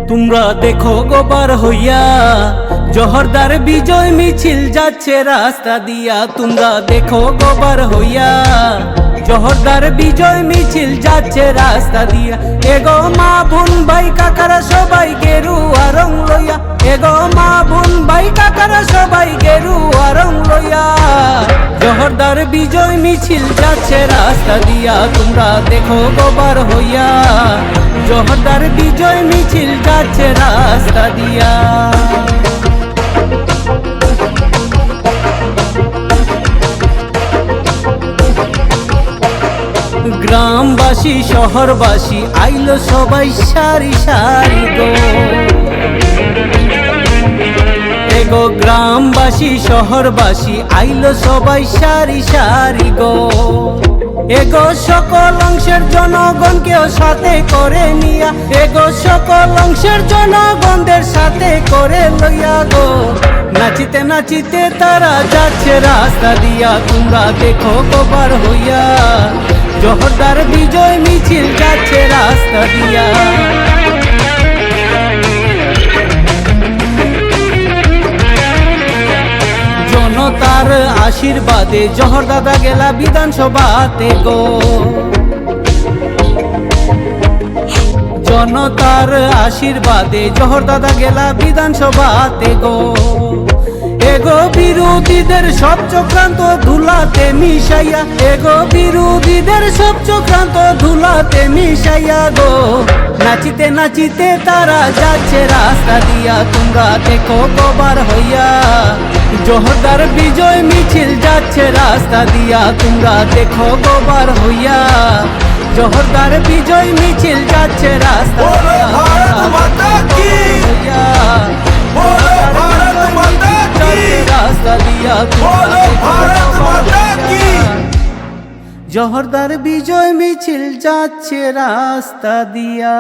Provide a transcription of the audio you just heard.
তোমরা দেখো গোবার হইয়া জহরদার বিজয় মিছিল যাচ্ছে রাস্তা দিয়া। তোমরা দেখো গোবার হইয়া জহরদার বিজয় মিছিল যাচ্ছে রাস্তা দিয়া। এগো মা বোন ভাই কাকারা সবাই গেরুয়া রং লইয়া, এগো মা বোন ভাই কাকারা সবাই গেরুয়া রং লইয়া। জহরদার বিজয় মিছিল যাচ্ছে রাস্তা দিয়া। তোমরা দেখো গোবার হইয়া জহরদার বিজয় মিছিল যাচ্ছে রাস্তা দিয়া। গ্রামবাসী শহরবাসী আইলো সবাই সারি সারি গো। এগো গ্রামবাসী শহরবাসী আইলো সবাই সারি সারি গো। এগো সকল অংশের জনগণকেও সাথে করে নিয়া, এগো সকল অংশের জনগণদের সাথে করে লইয়া গো। নাচিতে নাচিতে তারা যাচ্ছে রাস্তা দিয়া। তোমরা দেখো গোবার হইয়া জহরদার বিজয় মিছিল যাচ্ছে রাস্তা দিয়া। জনতার আশীর্বাদে জহর দাদা গেলা বিধানসভাতে গো। জনতার আশীর্বাদে জহর দাদা গেলা বিধানসভাতে গো। এগো বিরোধীদের সব চক্রান্ত ধুলাতে মিশাইয়া, এগো বিরোধীদের সব চক্রান্ত ধুলাতে মিশাইয়া গো। নাচিতে নাচিতে তারা যাচ্ছে রাস্তা দিয়া। তোমরা দেখো গোবার হইয়া জহরদার বিজয় মিছিল যাচ্ছে রাস্তা দিয়া। তোমরা দেখো গোবার হইয়া জহরদার বিজয় মিছিল যাচ্ছে রাস্তা দিয়া। রাস্তা দিয়া জহরদার বিজয় মিছিল যাচ্ছে রাস্তা দিয়া।